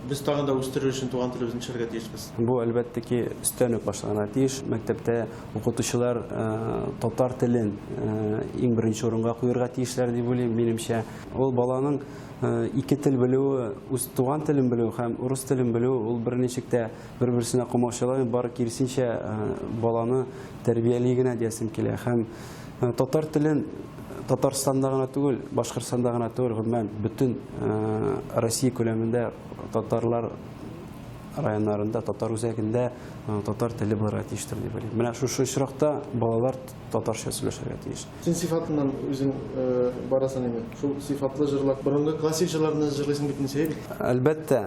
Biz tagында үстерүү үчүн туган тилибизди ишерге тийишпиз. Бу әлбәттә ки өстөнлүк башлана тиеш. Мәктәптә укытучылар татар телен иң беренче урынга куярга тиешләр дип уйлыйм. Минемчә, ул баланың ике тел белүе, үз туган телен белү һәм урыс телен белү, ул берничек тә бер-берсенә комачаулый, бары киресенчә баланы тәрбияли генә диясем килә. Һәм татар телен Татарстанда гына түгел, Башкортстанда гына түгел, гомумән бөтен Россия күләмендә татарлар районнарында, татар үзәгендә татар теле булырга тиештер дип уйлыйм. Менә шушы очракта балалар татарча сөйләшергә тиеш. Син сыйфатыннан үзең барасың инде. Шул сыйфатлы җырлар, борынгы классик җырларны җырлыйсың бит инде. Әлбәттә,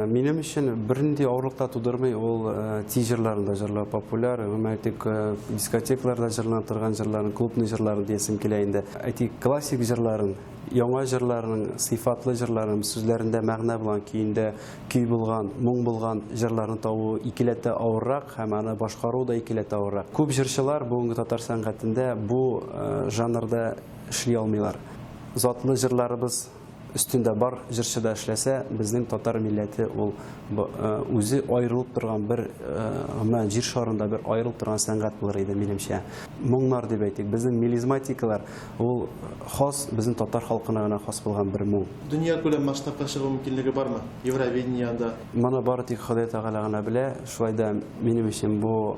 минем өчен бернинди авырлыкта тудырмый ул ти җырларында җырлау популяр, гомумән дискотекаларда җырлана торган җырларын, клубный җырларын диясем килә инде. Әйтик, классик җырларын, яңа җырларның, сыйфатлы җырларын, сүзләрендә мәгънә булган, көендә көй булган, моң булган җырларны табу икеләтә авыррак һәм аны башкару да икеләтә авыррак. Күп җырчылар бүгенге татар сәнгатендә бу жанрда эшли алмыйлар. Затлы җырларыбыз өстендә бар җырчы да эшләсә, безнең татар милләте ул үзе аерылып торган бер җир шарында бер аерылып торган сәнгать булыр иде минемчә. Моңнар дип әйтик, безнең мелизматикалар ул хас безнең татар халкына гына хас булган бер моң. Дөнья күләм масштабка чыгу мөмкинлеге бармы? Евровидениядә. Моны бары тик Ходай Тәгалә гына белә. Шулай да минем өчен бу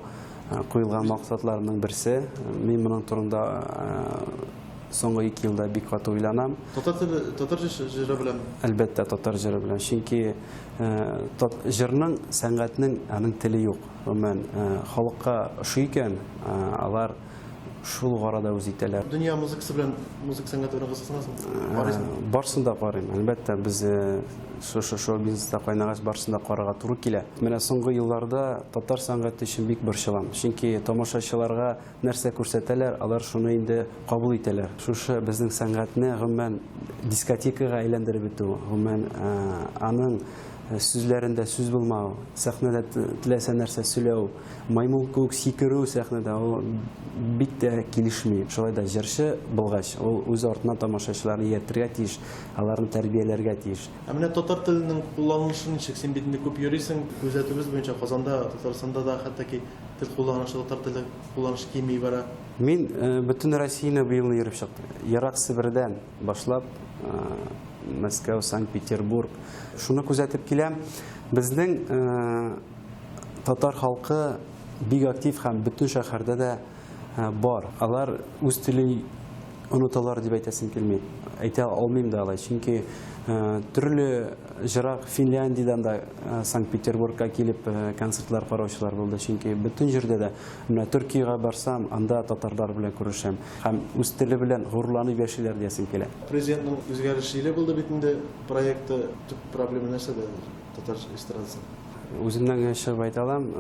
куелган максатларның берсе. Мин моның турында соңгы 2 елда бик каты уйланам. Татар җыры белән. Әлбәттә татар җыры белән. Чөнки җырның, сәнгатьнең аның теле юк. Гомумән халыкка ошый икән, алар шул арада үз итәләр. Дөнья музыкасы белән, музыка сәнгате белән кызыксынасың? Барсын да карыйм. Әлбәттә biz шушы бизнеста кайнагач барсын да карарга туры килә. Менә соңгы елларда татар сәнгате өчен бик борчылам. Чөнки тамашачыларга нәрсә күрсәтәләр, алар шуны инде кабул итәләр. Шушы безнең сәнгатьне гомумән дискотекага әйләндереп бетү, гомумән аның сүзләрендә сүз булмау, сәхнәдә теләсә нәрсә сөйләү, маймыл күк сикерү сәхнәдә ул бик тә килешми. Шулай да җырчы булгач, ул үз артыннан тамашачыларны ияртергә тиеш, аларны тәрбияләргә тиеш. Менә татар теленең кулланышы ничек? Син бит инде күп йөрисең, күзәтүбез буенча Казанда, Татарстанда да хәтта тел кулланышы, татар теле кулланышы кими бара. Мин бөтен Россияны быел йөреп чыктым. Ерак Себердән башлап Мәскәү, Санкт-Петербург. Шуны күзәтеп киләм. Безнең татар халкы бик актив һәм бөтен шәһәрдә дә бар. Алар үз телен оныталар дип әйтәсем килми. Әйтә алмыйм да алай. Чөнки төрле җырак Финляндиядән да Санкт-Петербургка килеп концертлар караучылар булды. Чөнки бөтен җирдә дә, менә Төркиягә барсам, анда татарлар белән күрешәм һәм үз теле белән горурланып яшиләр диясем килә. Президентның үзгәрешләре булды бит инде проекты. Төп проблема нәрсәдә татар эстрадасы? Үземнән чыгып әйтә алам.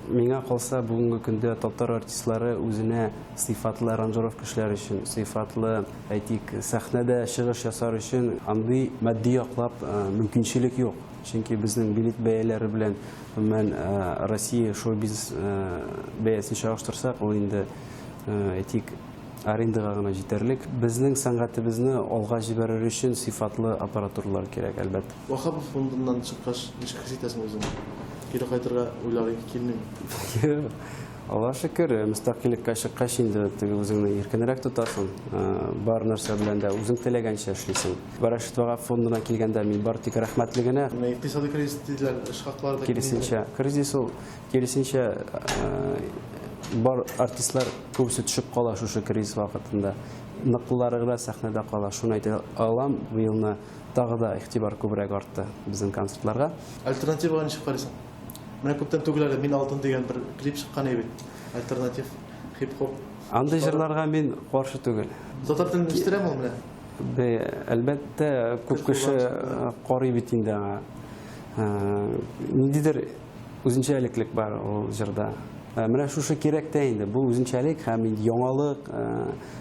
Миңа калса бүгенге көндә татар артистлары үзенә сыйфатлы аранжировка эшләр өчен, сыйфатлы әйтик сәхнәдә чыгыш ясар өчен андый матди яклап мөмкинчелек юк. Чөнки безнең билет бәяләре белән мен Россия шоу-бизнес бәясен чагыштырсак, ул инде әйтик арендага гына җитәрлек. Безнең сәнгатебезне алга җибәрер өчен сыйфатлы аппаратуралар кирәк, әлбәттә. Вахапов фондыннан чыккач, ничек хис итәсең үзең? Кире кайтырга уйларың килми? Аллаһка шөкер, мөстәкыйлькка чыккач инде үзеңне иркенрәк тотасың. Бар нәрсә белән дә үзең теләгәнчә эшлисең. Барашитова фондына килгәндә мин бар тик рәхмәтле генә. Икътисади кризис диләр, эш хаклары да киресенчә. Кризис ул киресенчә бар артистлар күбесе төшеп кала шушы кризис вакытында. Ныклылары гына сәхнәдә кала. Шуны әйтә алам, бу елны тагы да игътибар күбрәк артты безнең концертларга. Альтернативага ничек карыйсың? Менә күптән түгел әле мин алтын дигән бер клип чыккан иде. Альтернатив хип-хоп. Андый җырларга мин каршы түгел. Татар телен үстерәме ул менә? Әлбәттә, күп кеше карый бит инде. Ниндидер үзенчәлеклек бар ул җырда. Менә шушы кирәк тә инде. Бу үзенчәлек һәм яңалык,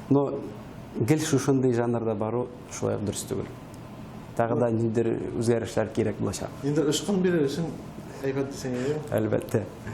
но гел шушындый жанрда бару шулай дөрес түгел. Тагы да ниндидер үзгәрешләр кирәк булачак. Инде ышкын бирер өчен әйбәт дисең, әлбәттә.